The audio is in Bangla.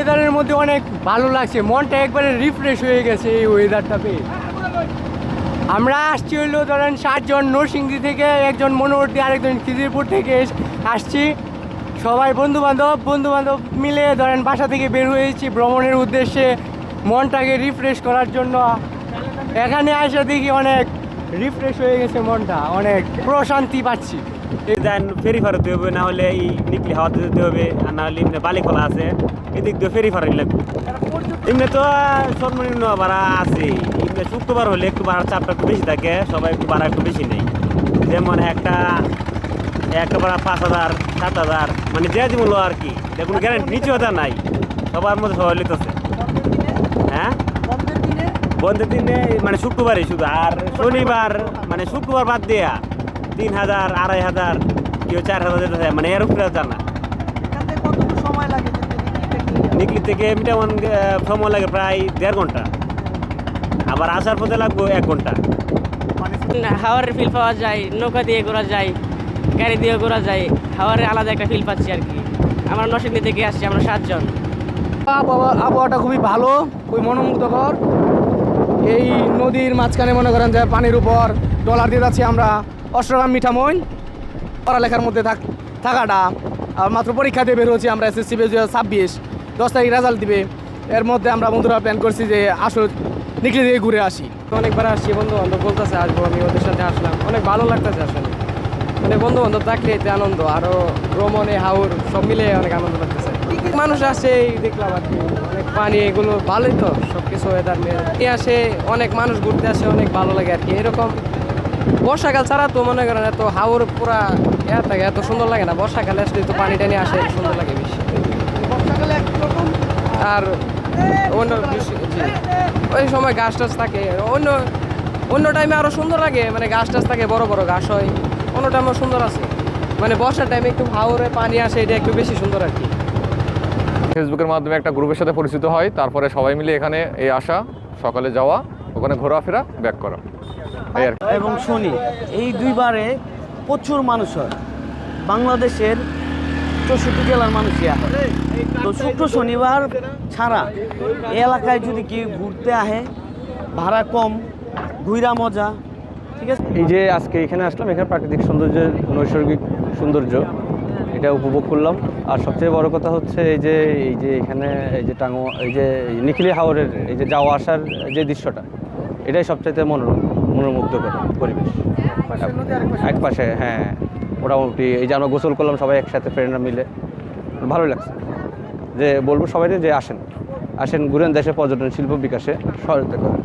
ওয়েদারের মধ্যে অনেক ভালো লাগছে, মনটা একবারে রিফ্রেশ হয়ে গেছে এই ওয়েদারটা পেয়ে। আমরা আসছি হইলো ধরেন 7 জন নরসিংদী থেকে, একজন মনোবর্তী, আরেকজন খিদিরপুর থেকে আসছি। সবাই বন্ধু বান্ধব মিলে ধরেন বাসা থেকে বের হয়েছি ভ্রমণের উদ্দেশ্যে, মনটাকে রিফ্রেশ করার জন্য। এখানে এসে দেখি অনেক রিফ্রেশ হয়ে গেছে মনটা, অনেক প্রশান্তি পাচ্ছি। দেন ফেরি ফার দিতে হবে, না হলে এই নিকলি হাওয়াতে দিতে হবে, আর না হলে এমনি বালি খোলা আছে, এদিক দিয়ে ফেরি ফারাই লাগবে। এমনি তো সর্বনিম্ন ভাড়া আছে, এমনি শুক্রবার হলে একটু ভাড়ার চাপটা একটু বেশি থাকে, সবাই একটু ভাড়া একটু বেশি নেই। যেমন একটা ভাড়া 5,000 7,000, মানে যে যেমন আর কি, কোনো গ্যারান্টি নিচে হতে নাই, সবার মধ্যে সবাই লিতেছে। হ্যাঁ, বন্ধের দিনে মানে শুক্রবারই শুধু, আর শনিবার মানে শুক্রবার বাদ দেয়া 3,000 2,500 কেউ 4,000 যেতে চায়, মানে এর উপরে জানা। নিকলি থেকে মিটামন সময় লাগে প্রায় 1.5 ঘন্টা, আবার আসার পথে লাগবে 1 ঘন্টা। হাওয়ারের ফিল পাওয়া যায়, নৌকা দিয়ে ঘোরা যায়, গাড়ি দিয়ে ঘোরা যায়, হাওয়ারের আলাদা একটা ফিল পাচ্ছি আর কি। আমরা নরসিংদী থেকে আসছি, আমরা 7 জন। আবহাওয়াটা খুবই ভালো, খুবই মনোমুগ্ধকর। এই নদীর মাঝখানে মনে করেন যে পানির উপর ট্রলার দিয়ে যাচ্ছি আমরা। অষ্টগ্রাম মিঠামইন পড়ালেখার মধ্যে থাকাটা, আর মাত্র পরীক্ষা দিয়ে বের হচ্ছি আমরা, SSC 2026 10 তারিখ রেজাল্ট দিবে। এর মধ্যে আমরা বন্ধুরা প্ল্যান করছি যে আসো নিকলি দিয়ে ঘুরে আসি। অনেকবার আসছি, বন্ধু বান্ধব বলতেছে আসবো, আমি ওদের সাথে আসলাম, অনেক ভালো লাগতেছে আসলে। মানে বন্ধু বান্ধব থাকলে এতে আনন্দ, আরও ভ্রমণে হাওর সব মিলে অনেক আনন্দ লাগতেছে। মানুষ আসে এই দেখলাম আর কি, অনেক পানি, এগুলো ভালোই তো সব কিছু ওয়েদার নিয়ে আসে, অনেক মানুষ ঘুরতে আসে, অনেক ভালো লাগে আর কি। এরকম বর্ষাকাল ছাড়া তো মনে করেন এত হাওর পুরা থাকে, এত সুন্দর লাগে না। বর্ষাকালে আসলে তো পানি টানি আসে, সুন্দর লাগে বেশি। আর অন্য ওই সময় ঘাস টাস থাকে, অন্য টাইমে আরও সুন্দর লাগে, মানে ঘাস টাস থাকে, বড় বড় ঘাস হয়, অন্য টাইমও সুন্দর আছে। মানে বর্ষার টাইমে একটু হাওরে পানি আসে, এটা একটু বেশি সুন্দর আর কি। ফেসবুকের মাধ্যমে একটা গ্রুপের সাথে পরিচিত হয়, তারপরে সবাই মিলে এখানে এই আসা, সকালে যাওয়া, ওখানে ঘোরাফেরা, ব্যাক করা, এই আর কি। এবং শনি এই দুইবারে প্রচুর মানুষ হয়, বাংলাদেশের 64 জেলার মানুষই আসে। তো শুক্র শনিবার ছাড়া এই এলাকায় যদি কেউ ঘুরতে আহে, ভাড়া কম, ঘুরা মজা, ঠিক আছে। এই যে আজকে এখানে আসলাম, এখানে প্রাকৃতিক সৌন্দর্যের, নৈসর্গিক সৌন্দর্য এটা উপভোগ করলাম। আর সবচেয়ে বড় কথা হচ্ছে এই যে এখানে এই যে নিকলি হাওরের এই যে যাওয়া আসার যে দৃশ্যটা, এটাই সবচেয়ে মনোমুগ্ধকর পরিবেশ। এক পাশে, হ্যাঁ, মোটামুটি এই যে আমরা গোসল করলাম সবাই একসাথে, ফ্রেন্ডরা মিলে, ভালো লাগছে। যে বলবো সবাই যে আসেন ঘুরেন, দেশে পর্যটন শিল্প বিকাশে সহায়তা করেন।